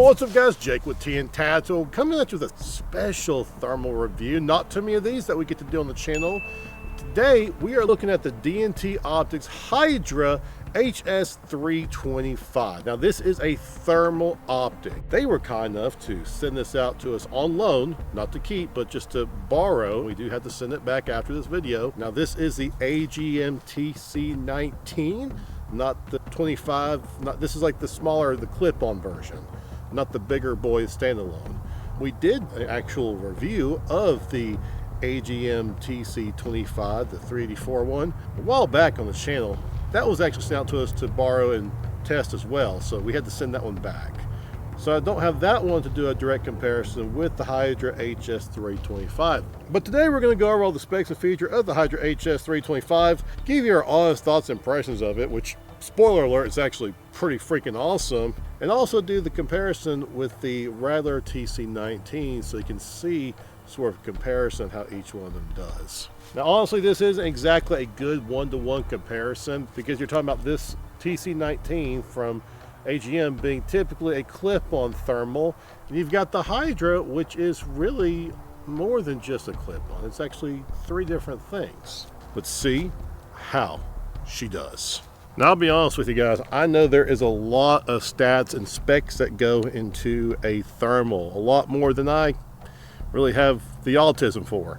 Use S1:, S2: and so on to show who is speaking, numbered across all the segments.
S1: What's up guys, Jake with DNT, coming at you with a special thermal review. Not too many of these that we get to do on the channel. Today we are looking at the DNT Optics Hydra HS325. Now this is a thermal optic. They were kind enough to send this out to us on loan, not to keep, but just to borrow. We do have to send it back after this video. Now this is the AGM TC19, not the 25. This is like the smaller, the clip-on version, not the bigger boy standalone. We did an actual review of the AGM TC25, the 384 one, a while back on the channel. That was actually sent out to us to borrow and test as well, so we had to send that one back. So I don't have that one to do a direct comparison with the Hydra HS325. But today we're going to go over all the specs and features of the Hydra HS325, give you our honest thoughts and impressions of it, which, spoiler alert, it's actually pretty freaking awesome, and also do the comparison with the Rattler TC19 so you can see sort of comparison how each one of them does. Now honestly, this isn't exactly a good one-to-one comparison because you're talking about this TC19 from AGM being typically a clip-on thermal, and you've got the Hydra, which is really more than just a clip-on. It's actually three different things. Let's see how she does. Now I'll be honest with you guys, I know there is a lot of stats and specs that go into a thermal, a lot more than I really have the autism for.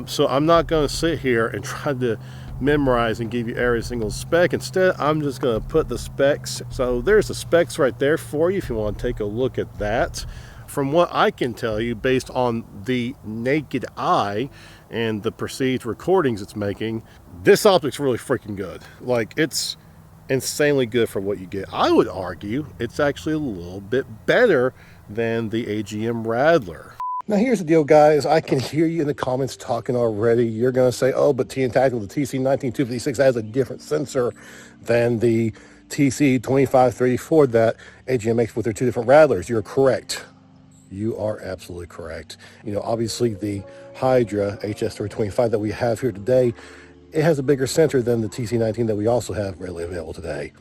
S1: So I'm not going to sit here and try to memorize and give you every single spec. Instead, I'm just going to put the specs. So there's the specs right there for you if you want to take a look at that. From what I can tell you, based on the naked eye and the perceived recordings it's making, this optic's really freaking good. Like, it's insanely good for what you get. I would argue it's actually a little bit better than the AGM Rattler. Now here's the deal, guys. I can hear you in the comments talking already. You're going to say, oh, but TNT with the TC19-256 has a different sensor than the TC25-34 that AGM makes with their two different Rattlers. You're correct. You are absolutely correct. You know, obviously the Hydra HS325 that we have here today, it has a bigger sensor than the TC19 that we also have readily available today.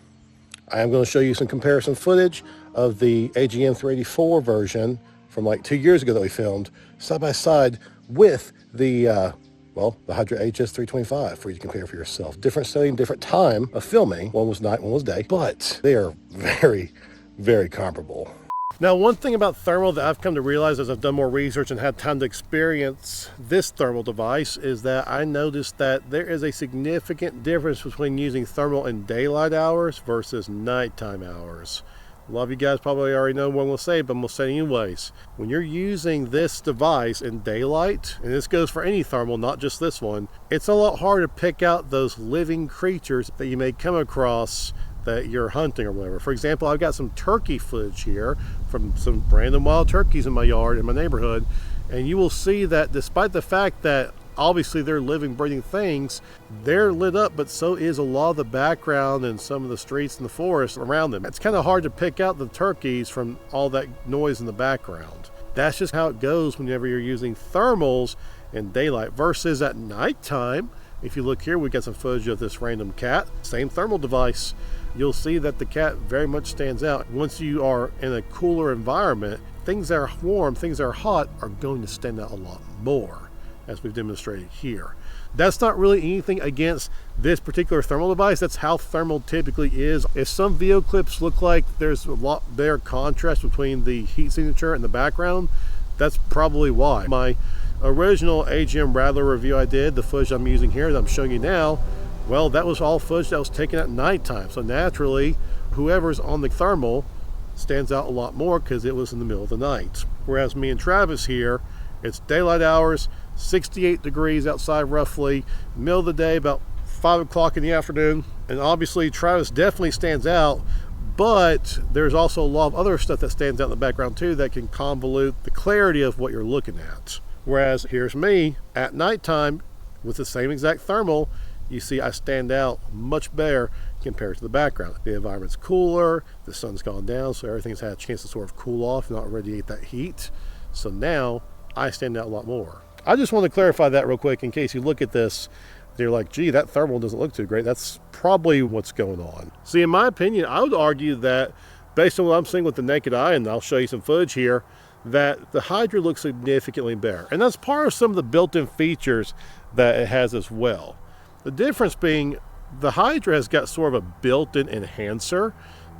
S1: I am going to show you some comparison footage of the AGM 384 version from like 2 years ago that we filmed side by side with the well, the Hydra HS325 for you to compare for yourself. Different setting, different time of filming. One was night, one was day, but they are very, very comparable. Now, one thing about thermal that I've come to realize as I've done more research and had time to experience this thermal device is that I noticed that there is a significant difference between using thermal in daylight hours versus nighttime hours. A lot of you guys probably already know what I'm going to say, but I'm going to say it anyways. When you're using this device in daylight, and this goes for any thermal, not just this one, it's a lot harder to pick out those living creatures that you may come across that you're hunting or whatever. For example, I've got some turkey footage here from some random wild turkeys in my yard, in my neighborhood, and you will see that despite the fact that obviously they're living, breathing things, they're lit up, but so is a lot of the background and some of the streets and the forest around them. It's kind of hard to pick out the turkeys from all that noise in the background. That's just how it goes whenever you're using thermals in daylight versus at nighttime. If you look here, we got some footage of this random cat, same thermal device. You'll see that the cat very much stands out. Once you are in a cooler environment, things that are warm, things that are hot are going to stand out a lot more, as we've demonstrated here. That's not really anything against this particular thermal device. That's how thermal typically is. If some video clips look like there's a lot there contrast between the heat signature and the background, that's probably why. My original AGM Rattler review I did, the footage I'm using here that I'm showing you now, well, that was all footage that was taken at nighttime. So naturally, whoever's on the thermal stands out a lot more because it was in the middle of the night. Whereas me and Travis here, it's daylight hours, 68 degrees outside roughly, middle of the day, about 5 o'clock in the afternoon. And obviously Travis definitely stands out, but there's also a lot of other stuff that stands out in the background too that can convolute the clarity of what you're looking at. Whereas here's me at nighttime with the same exact thermal, you see I stand out much better compared to the background. The environment's cooler, the sun's gone down, so everything's had a chance to sort of cool off, not radiate that heat. So now I stand out a lot more. I just want to clarify that real quick in case you look at this, you're like, gee, that thermal doesn't look too great. That's probably what's going on. See, in my opinion, I would argue that based on what I'm seeing with the naked eye, and I'll show you some footage here, that the Hydra looks significantly better. And that's part of some of the built-in features that it has as well. The difference being the Hydra has got sort of a built-in enhancer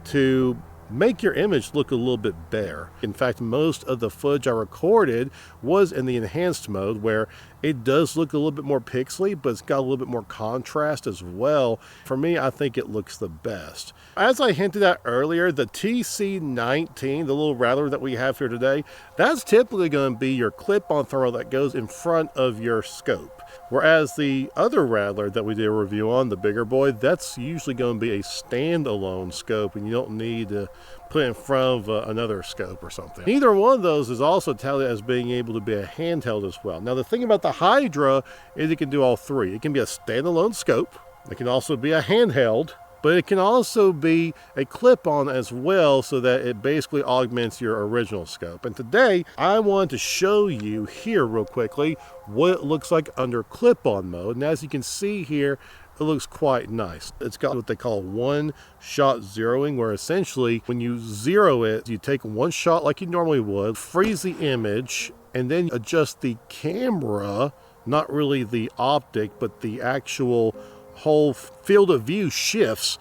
S1: to make your image look a little bit better. In fact, most of the footage I recorded was in the enhanced mode, where it does look a little bit more pixely, but it's got a little bit more contrast as well. For me, I think it looks the best. As I hinted at earlier, the TC19, the little rattler that we have here today, that's typically going to be your clip-on thermal that goes in front of your scope. Whereas the other rattler that we did a review on, the bigger boy, that's usually going to be a standalone scope, and you don't need to put it in front of another scope or something. Neither one of those is also touted as being able to be a handheld as well. Now, the thing about the Hydra is it can do all three. It can be a standalone scope, it can also be a handheld, but it can also be a clip-on as well, so that it basically augments your original scope. And today, I want to show you here real quickly what it looks like under clip-on mode. And as you can see here, it looks quite nice. It's got what they call one-shot zeroing, where essentially when you zero it, you take one shot like you normally would, freeze the image, and then adjust the camera, not really the optic, but the actual whole field of view shifts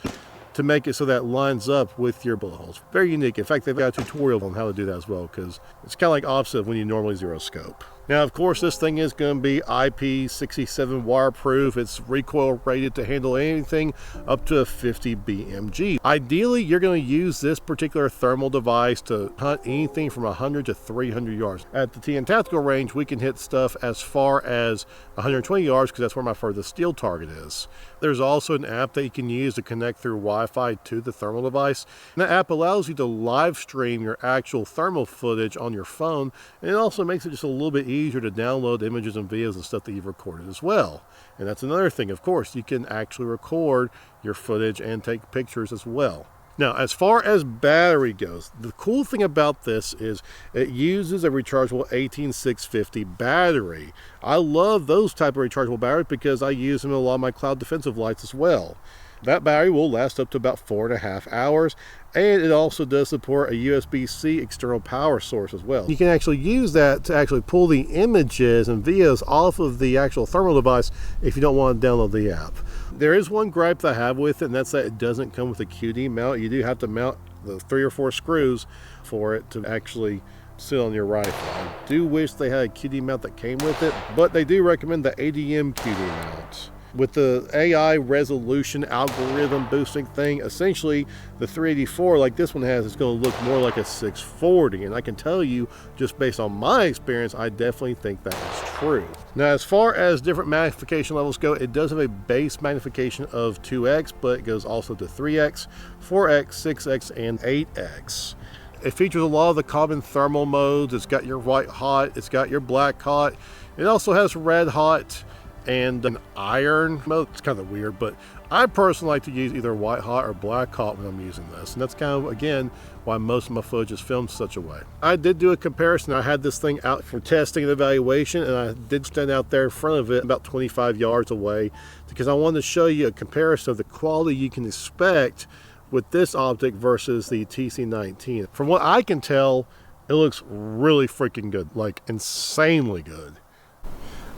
S1: to make it so that it lines up with your bullet holes. Very unique. In fact, they've got a tutorial on how to do that as well, because it's kind of like opposite of when you normally zero scope. Now, of course, this thing is going to be IP67 waterproof. It's recoil rated to handle anything up to a 50 BMG. Ideally, you're going to use this particular thermal device to hunt anything from 100 to 300 yards. At the TN Tactical range, we can hit stuff as far as 120 yards, because that's where my furthest steel target is. There's also an app that you can use to connect through Wi-Fi to the thermal device. And that app allows you to live stream your actual thermal footage on your phone, and it also makes it just a little bit easier to download images and videos and stuff that you've recorded as well. And that's another thing, of course, you can actually record your footage and take pictures as well. Now, as far as battery goes, the cool thing about this is it uses a rechargeable 18650 battery. I love those type of rechargeable batteries because I use them in a lot of my cloud defensive lights as well. That battery will last up to about 4.5 hours, and it also does support a USB-C external power source as well. You can actually use that to actually pull the images and videos off of the actual thermal device if you don't want to download the app. There is one gripe that I have with it, and that's that it doesn't come with a QD mount. You do have to mount the 3 or 4 screws for it to actually sit on your rifle. I do wish they had a QD mount that came with it, but they do recommend the ADM QD mount. With the AI resolution algorithm boosting thing, essentially the 384 like this one has is going to look more like a 640, and I can tell you just based on my experience, I definitely think that is true. Now, as far as different magnification levels go, it does have a base magnification of 2x, but it goes also to 3x, 4x, 6x, and 8x. It features a lot of the common thermal modes. It's got your white hot, it's got your black hot, it also has red hot and an iron mode. It's kind of weird, but I personally like to use either white hot or black hot when I'm using this, and that's kind of, again, why most of my footage is filmed such a way. I did do a comparison. I had this thing out for testing and evaluation, and I did stand out there in front of it about 25 yards away because I wanted to show you a comparison of the quality you can expect with this optic versus the TC19. From what I can tell, it looks really freaking good, like insanely good.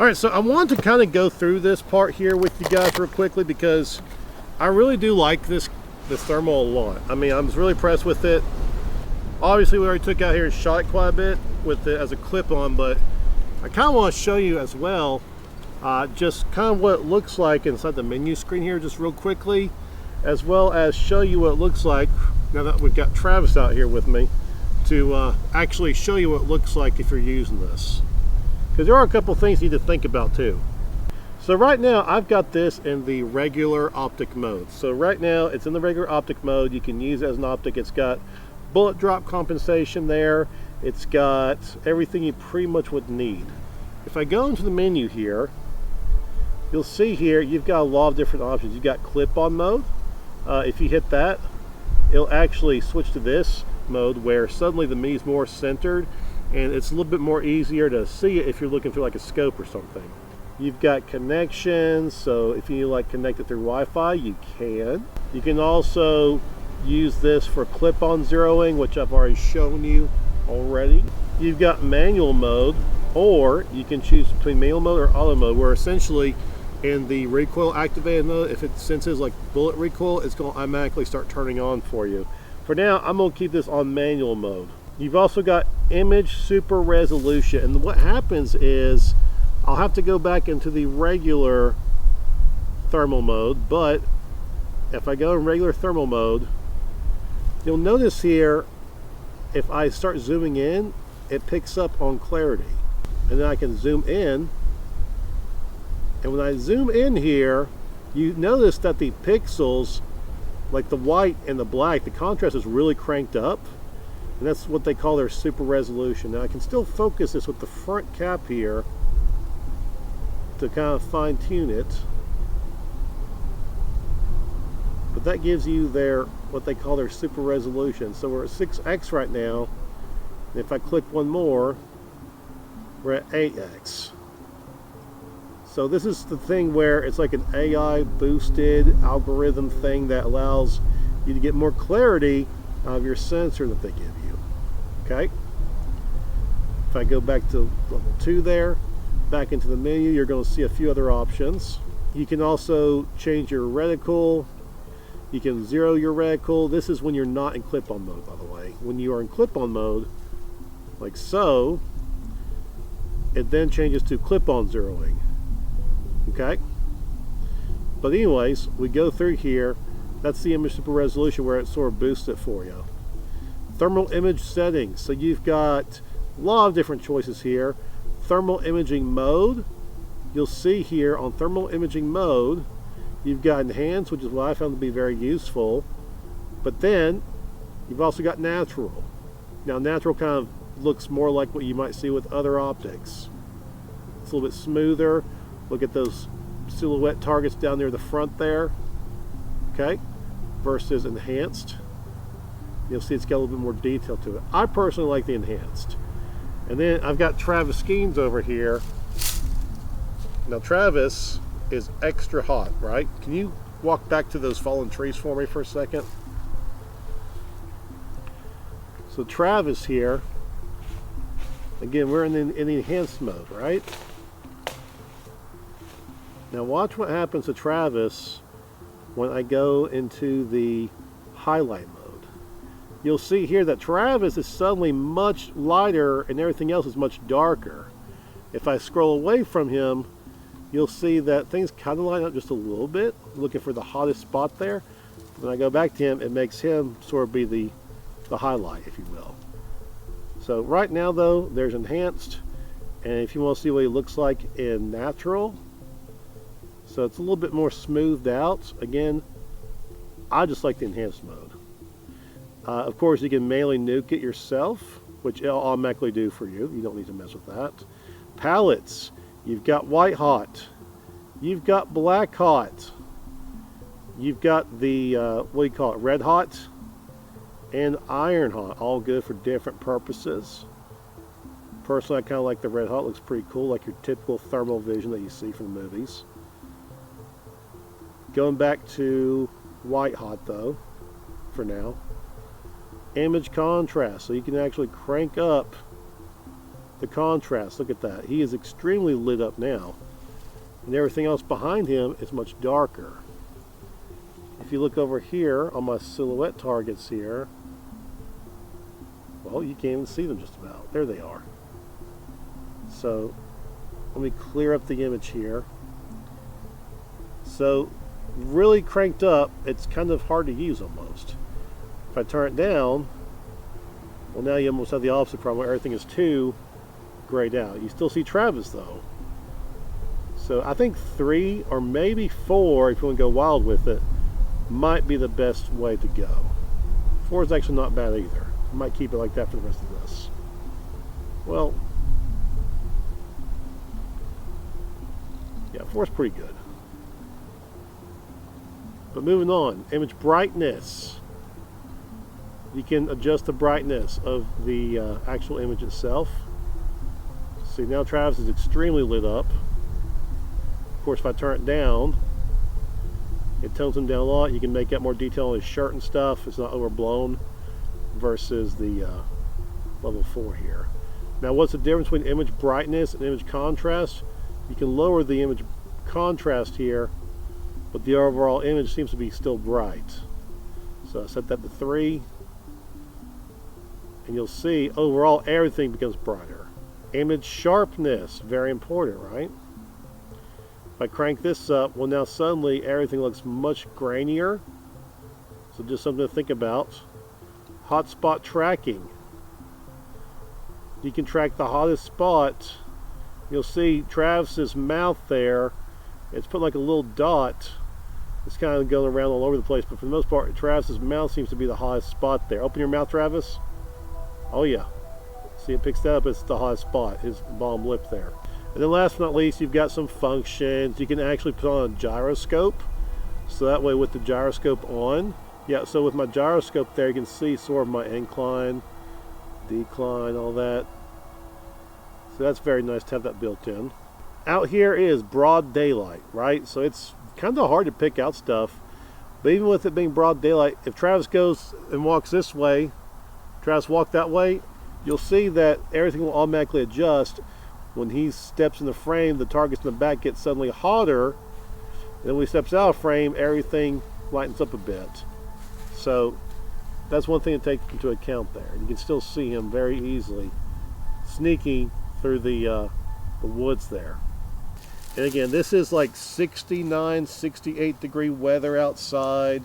S1: All right, so I wanted to kind of go through this part here with you guys real quickly because I really do like this thermal a lot. I mean, I was really impressed with it. Obviously, we already took out here and shot it quite a bit with it as a clip-on, but I kind of want to show you as well just kind of what it looks like inside the menu screen here just real quickly, as well as show you what it looks like now that we've got Travis out here with me to actually show you what it looks like if you're using this. Because there are a couple things you need to think about too. So right now I've got this in the regular optic mode. So right now it's in the regular optic mode. You can use it as an optic. It's got bullet drop compensation there. It's got everything you pretty much would need. If I go into the menu here, you'll see here you've got a lot of different options. You've got clip-on mode. If you hit that, it'll actually switch to this mode where suddenly the me's more centered, and it's a little bit more easier to see it if you're looking through like a scope or something. You've got connections, so if you like connect it through Wi-Fi, you can. You can also use this for clip-on zeroing, which I've already shown you already. You've got manual mode, or you can choose between manual mode or auto mode, where essentially in the recoil activated mode, if it senses like bullet recoil, it's going to automatically start turning on for you. For now, I'm going to keep this on manual mode. You've also got image super resolution, and what happens is I'll have to go back into the regular thermal mode, but if I go in regular thermal mode, you'll notice here if I start zooming in, it picks up on clarity, and then I can zoom in, and when I zoom in here, you notice that the pixels, like the white and the black, the contrast is really cranked up, and that's what they call their super resolution. Now I can still focus this with the front cap here to kind of fine tune it, but that gives you their what they call their super resolution. So we're at 6x right now, and if I click one more, we're at 8x. So this is the thing where it's like an AI boosted algorithm thing that allows you to get more clarity out of your sensor that they give you. Okay? If I go back to level 2 there, back into the menu, you're going to see a few other options. You can also change your reticle. You can zero your reticle. This is when you're not in clip-on mode, by the way. When you are in clip-on mode, like so, it then changes to clip-on zeroing. Okay? But anyways, we go through here. That's the image super resolution where it sort of boosts it for you. Thermal image settings. So you've got a lot of different choices here. Thermal imaging mode. You'll see here on thermal imaging mode, you've got enhanced, which is what I found to be very useful. But then you've also got natural. Now natural kind of looks more like what you might see with other optics. It's a little bit smoother. Look at those silhouette targets down near the front there. Okay? Versus enhanced. You'll see it's got a little bit more detail to it. I personally like the enhanced. And then I've got Travis Skeens over here. Now Travis is extra hot, right? Can you walk back to those fallen trees for me for a second? So Travis here, again, we're in the enhanced mode, right? Now watch what happens to Travis when I go into the highlight mode. You'll see here that Travis is suddenly much lighter and everything else is much darker. If I scroll away from him, you'll see that things kind of line up just a little bit, looking for the hottest spot there. When I go back to him, it makes him sort of be the highlight, if you will. So right now though, there's enhanced, and if you want to see what he looks like in natural, so it's a little bit more smoothed out. Again, I just like the enhanced mode. Of course, you can manually nuke it yourself, which it'll automatically do for you. You don't need to mess with that. Palettes. You've got white hot. You've got black hot. You've got the, what do you call it, red hot and iron hot. All good for different purposes. Personally, I kind of like the red hot. Looks pretty cool, like your typical thermal vision that you see from the movies. Going back to white hot though, for now. Image contrast, so you can actually crank up the contrast. Look at that. He is extremely lit up now. And everything else behind him is much darker. If you look over here on my silhouette targets here, well, you can't even see them just about. There they are. So let me clear up the image here. So really cranked up, it's kind of hard to use almost. If I turn it down, well, now you almost have the opposite problem where everything is too grayed out. You still see Travis though. So I think 3 or maybe 4, if you want to go wild with it, might be the best way to go. 4 is actually not bad either. I might keep it like that for the rest of this. Well, yeah, 4 is pretty good. But moving on, image brightness. You can adjust the brightness of the actual image itself. See, now Travis is extremely lit up. Of course, if I turn it down,
S2: It tones him down a lot. You can make out more detail on his shirt and stuff. It's not overblown versus the level 4 here. Now what's the difference between image brightness and image contrast? You can lower the image contrast here, but the overall image seems to be still bright. So I set that to 3, and you'll see overall everything becomes brighter. Image sharpness, very important, right? If I crank this up, well, now suddenly everything looks much grainier. So just something to think about. Hotspot tracking. You can track the hottest spot. You'll see Travis's mouth there. It's put like a little dot. It's kind of going around all over the place, but for the most part, Travis's mouth seems to be the hottest spot there. Open your mouth, Travis. Oh yeah. See, it picks that up. It's the hottest spot, his bottom lip there. And then last but not least, you've got some functions. You can actually put on a gyroscope. So that way with the gyroscope on, yeah, so with my gyroscope there, you can see sort of my incline, decline, all that. So that's very nice to have that built in. Out here is broad daylight, right? So it's kind of hard to pick out stuff. But even with it being broad daylight, if Travis goes and walks this way, Travis walk that way, you'll see that everything will automatically adjust. When he steps in the frame, the targets in the back get suddenly hotter. And then when he steps out of frame, everything lightens up a bit. So that's one thing to take into account there. You can still see him very easily sneaking through the woods there. And again, this is like 69, 68 degree weather outside.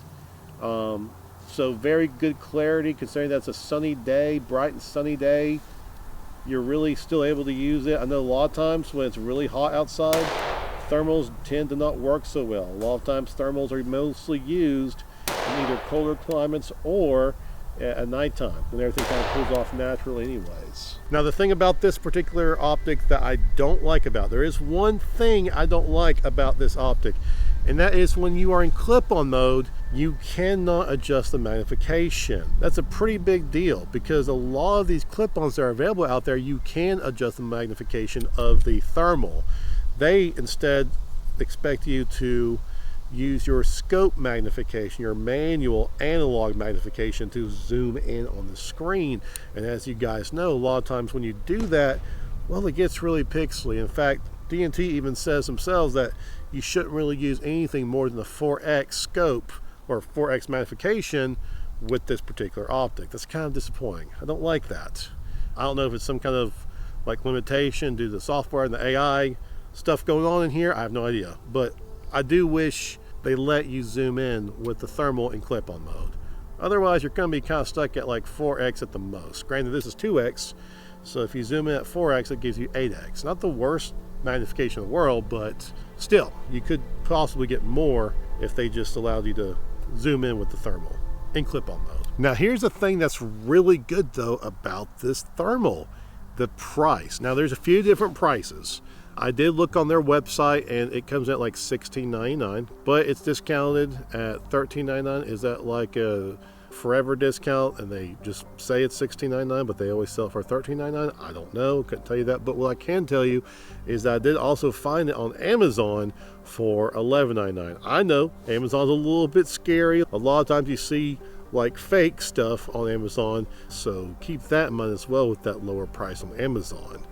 S2: So very good clarity considering that's a sunny day, bright and sunny day. You're really still able to use it. I know a lot of times when it's really hot outside, thermals tend to not work so well. A lot of times thermals are mostly used in either colder climates or at nighttime when everything kind of cools off naturally anyways. Now the thing about this particular optic that I don't like about, there is one thing I don't like about this optic, and that is when you are in clip-on mode, you cannot adjust the magnification. That's a pretty big deal because a lot of these clip-ons that are available out there, you can adjust the magnification of the thermal. They instead expect you to use your scope magnification, your manual analog magnification to zoom in on the screen. And as you guys know, a lot of times when you do that, well, it gets really pixely. In fact, DNT even says themselves that you shouldn't really use anything more than a 4x scope or 4x magnification with this particular optic. That's kind of disappointing. I don't like that. I don't know if it's some kind of like limitation due to the software and the AI stuff going on in here. I have no idea, but I do wish they let you zoom in with the thermal in clip-on mode. Otherwise, you're going to be kind of stuck at like 4x at the most. Granted, this is 2x, so if you zoom in at 4x, it gives you 8x. Not the worst magnification in the world, but still, you could possibly get more if they just allowed you to zoom in with the thermal in clip-on mode. Now, here's the thing that's really good, though, about this thermal. The price. Now, there's a few different prices. I did look on their website and it comes at like $16.99, but it's discounted at $13.99. Is that like a forever discount and they just say it's $16.99 but they always sell it for $13.99? I don't know, couldn't tell you that, but what I can tell you is that I did also find it on Amazon for $11.99. I know Amazon's a little bit scary. A lot of times you see like fake stuff on Amazon, so keep that in mind as well with that lower price on Amazon.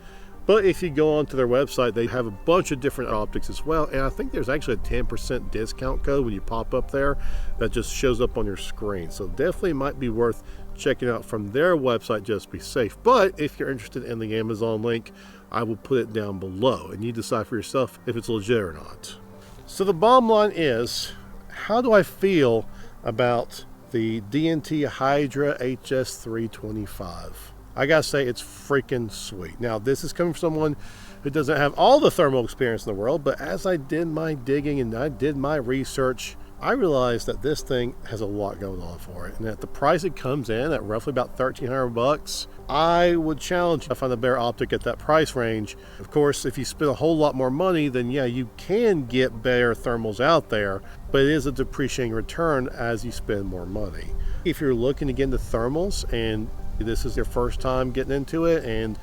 S2: But if you go onto their website, they have a bunch of different optics as well. And I think there's actually a 10% discount code when you pop up there that just shows up on your screen. So definitely might be worth checking out from their website just to be safe. But if you're interested in the Amazon link, I will put it down below and you decide for yourself if it's legit or not. So the bottom line is, how do I feel about the DNT Hydra HS325? I gotta say, it's freaking sweet. Now, this is coming from someone who doesn't have all the thermal experience in the world, but as I did my digging and I did my research, I realized that this thing has a lot going on for it. And at the price it comes in at roughly about $1,300, I would challenge to find a better optic at that price range. Of course, if you spend a whole lot more money, then yeah, you can get better thermals out there, but it is a depreciating return as you spend more money. If you're looking to get into thermals and this is your first time getting into it and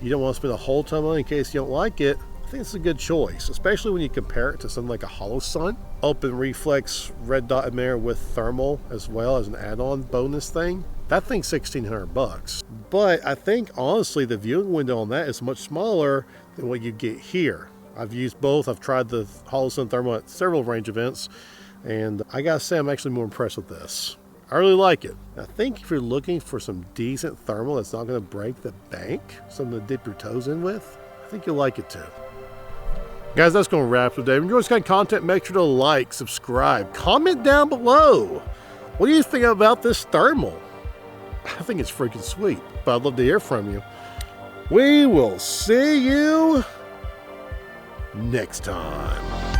S2: you don't want to spend a whole ton of money in case you don't like it, I think it's a good choice, especially when you compare it to something like a Hollow Sun.
S1: open reflex red dot emitter with thermal as well as an add-on bonus thing. That thing's $1,600. But I think honestly the viewing window on that is much smaller than what you get here. I've used both. I've tried the Holosun thermal at several range events, and I gotta say I'm actually more impressed with this. I really like it. I think if you're looking for some decent thermal that's not going to break the bank, something to dip your toes in with, I think you'll like it too. Guys, that's going to wrap it today. If you enjoy this kind of content, make sure to like, subscribe, comment down below. What do you think about this thermal? I think it's freaking sweet, but I'd love to hear from you. We will see you next time.